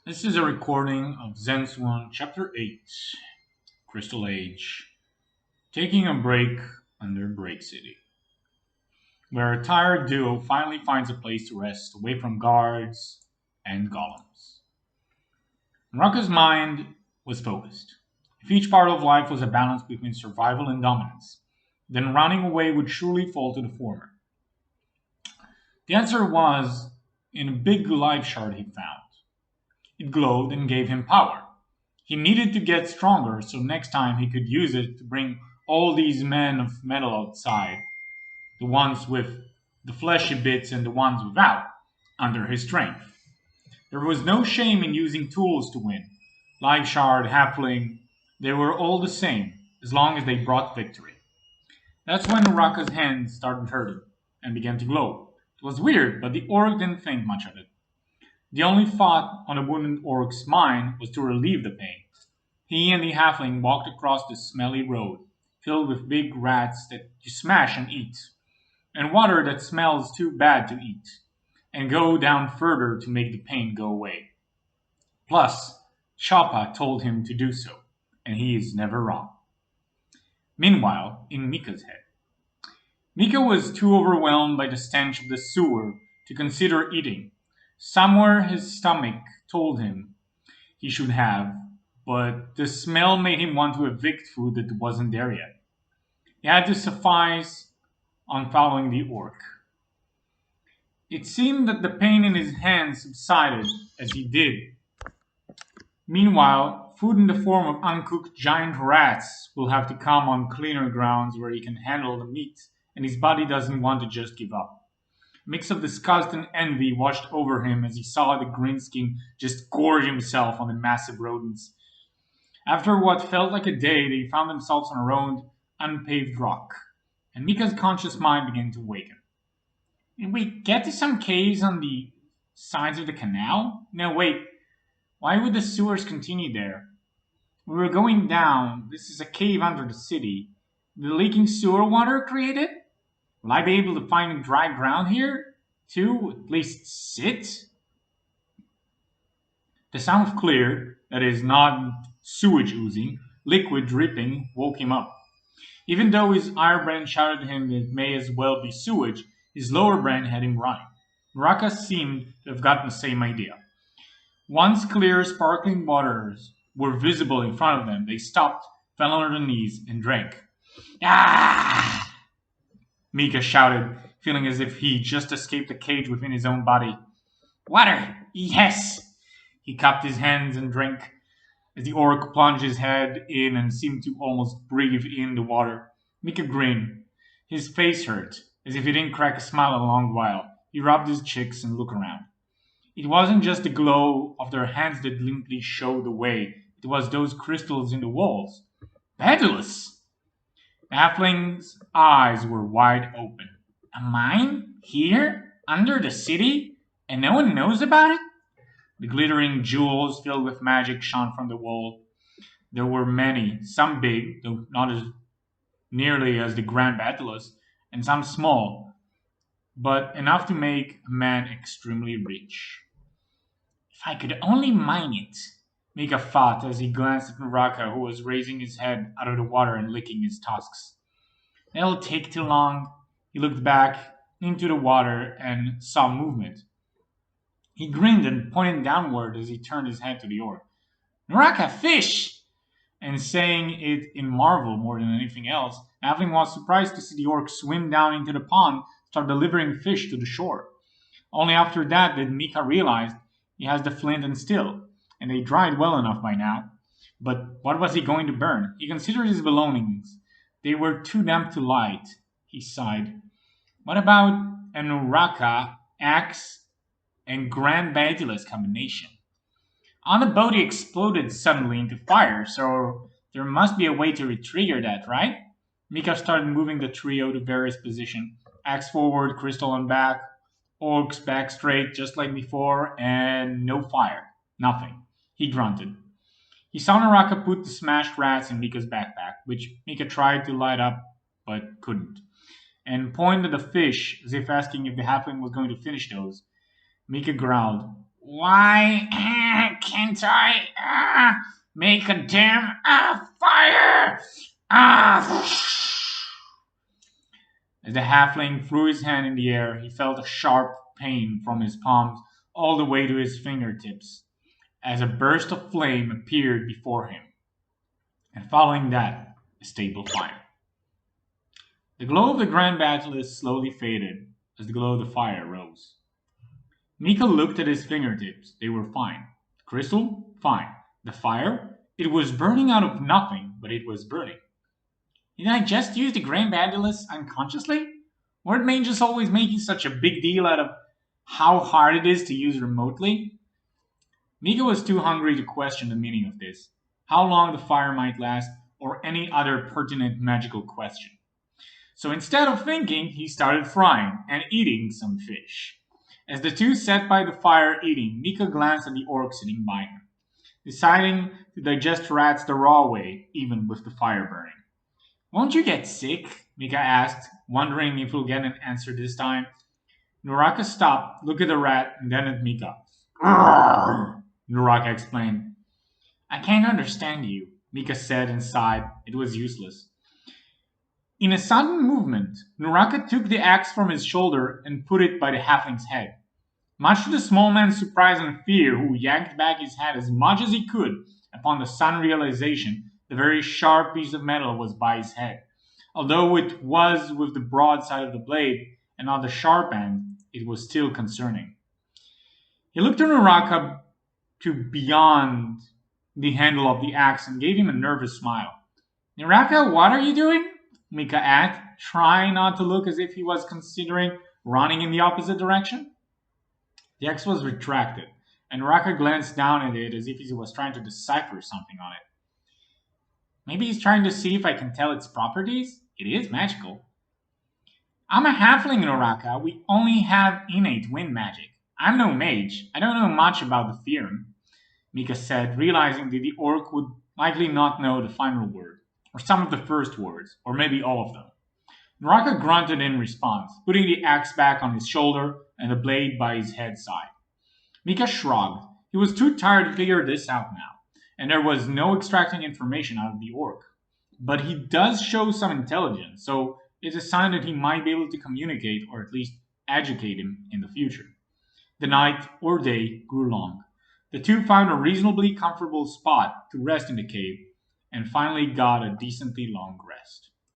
This is a recording of Zensuon Chapter 8, Crystal Age, taking a break under Break City, where a tired duo finally finds a place to rest away from guards and golems. Raka's mind was focused. If each part of life was a balance between survival and dominance, then running away would surely fall to the former. The answer was in a big life shard he found. It glowed and gave him power. He needed to get stronger so next time he could use it to bring all these men of metal outside, the ones with the fleshy bits and the ones without, under his strength. There was no shame in using tools to win. Life Shard, Halfling, they were all the same, as long as they brought victory. That's when Raka's hands started hurting and began to glow. It was weird, but the orc didn't think much of it. The only thought on the wounded orc's mind was to relieve the pain. He and the halfling walked across the smelly road, filled with big rats that you smash and eat, and water that smells too bad to eat, and go down further to make the pain go away. Plus, Choppa told him to do so, and he is never wrong. Meanwhile, in Mika's head, Mika was too overwhelmed by the stench of the sewer to consider eating. Somewhere his stomach told him he should have, but the smell made him want to evict food that wasn't there yet. He had to suffice on following the orc. It seemed that the pain in his hands subsided as he did. Meanwhile, food in the form of uncooked giant rats will have to come on cleaner grounds where he can handle the meat, and his body doesn't want to just give up. A mix of disgust and envy washed over him as he saw the greenskin just gorge himself on the massive rodents. After what felt like a day, they found themselves on a road, unpaved rock, and Mika's conscious mind began to waken. Did we get to some caves on the sides of the canal? No, wait. Why would the sewers continue there? We were going down. This is a cave under the city. The leaking sewer water created? Will I be able to find dry ground here? To at least sit? The sound of clear, that is, not sewage oozing, liquid dripping, woke him up. Even though his higher brain shouted at him it may as well be sewage, his lower brain had him running. Raka seemed to have gotten the same idea. Once clear, sparkling waters were visible in front of them, they stopped, fell on their knees, and drank. Ah! Mika shouted, feeling as if he just escaped a cage within his own body. Water! Yes! He cupped his hands and drank as the orc plunged his head in and seemed to almost breathe in the water. Mika grinned. His face hurt, as if he didn't crack a smile in a long while. He rubbed his cheeks and looked around. It wasn't just the glow of their hands that limply showed the way. It was those crystals in the walls. Baetylus! The halfling's eyes were wide open. A mine? Here? Under the city? And no one knows about it? The glittering jewels filled with magic shone from the wall. There were many, some big, though not as nearly as the Grand Baetylus, and some small, but enough to make a man extremely rich. If I could only mine it, Mika thought as he glanced at Naraka, who was raising his head out of the water and licking his tusks. That'll take too long. He looked back into the water and saw movement. He grinned and pointed downward as he turned his head to the orc. Naraka, fish! And saying it in marvel more than anything else, Halfling was surprised to see the orc swim down into the pond, start delivering fish to the shore. Only after that did Mika realize he has the flint and steel, and they dried well enough by now. But what was he going to burn? He considered his belongings. They were too damp to light. He sighed. What about an Uraka, axe, and Grand Baetylus combination? On the boat, he exploded suddenly into fire, so there must be a way to retrigger that, right? Mika started moving the trio to various positions. Axe forward, crystal on back, orcs back straight, just like before, and no fire. Nothing. He grunted. He saw Naraka put the smashed rats in Mika's backpack, which Mika tried to light up, but couldn't, and pointed at the fish, as if asking if the halfling was going to finish those. Mika growled, Why Can't I make a damn fire? Ah! As the halfling threw his hand in the air, he felt a sharp pain from his palms all the way to his fingertips, as a burst of flame appeared before him, and following that, a stable fire. The glow of the Grand Baetylus slowly faded as the glow of the fire rose. Mika looked at his fingertips. They were fine. The crystal? Fine. The fire? It was burning out of nothing, but it was burning. Did I just use the Grand Baetylus unconsciously? Weren't mages always making such a big deal out of how hard it is to use remotely? Mika was too hungry to question the meaning of this, how long the fire might last, or any other pertinent magical question. So instead of thinking, he started frying and eating some fish. As the two sat by the fire eating, Mika glanced at the orc sitting by him, deciding to digest rats the raw way, even with the fire burning. Won't you get sick? Mika asked, wondering if he'll get an answer this time. Naraka stopped, looked at the rat, and then at Mika. Naraka explained. I can't understand you, Mika said and sighed. It was useless. In a sudden movement, Naraka took the axe from his shoulder and put it by the halfling's head. Much to the small man's surprise and fear, who yanked back his head as much as he could upon the sudden realization the very sharp piece of metal was by his head. Although it was with the broad side of the blade and not the sharp end, it was still concerning. He looked at Naraka to beyond the handle of the axe and gave him a nervous smile. Naraka, what are you doing? Mika asked, trying not to look as if he was considering running in the opposite direction. The axe was retracted, and Naraka glanced down at it as if he was trying to decipher something on it. Maybe he's trying to see if I can tell its properties? It is magical. I'm a halfling, Naraka. We only have innate wind magic. I'm no mage. I don't know much about the theorem, Mika said, realizing that the orc would likely not know the final word, or some of the first words, or maybe all of them. Naraka grunted in response, putting the axe back on his shoulder and the blade by his head side. Mika shrugged. He was too tired to figure this out now, and there was no extracting information out of the orc. But he does show some intelligence, so it's a sign that he might be able to communicate or at least educate him in the future. The night or day grew long. The two found a reasonably comfortable spot to rest in the cave, and finally got a decently long rest.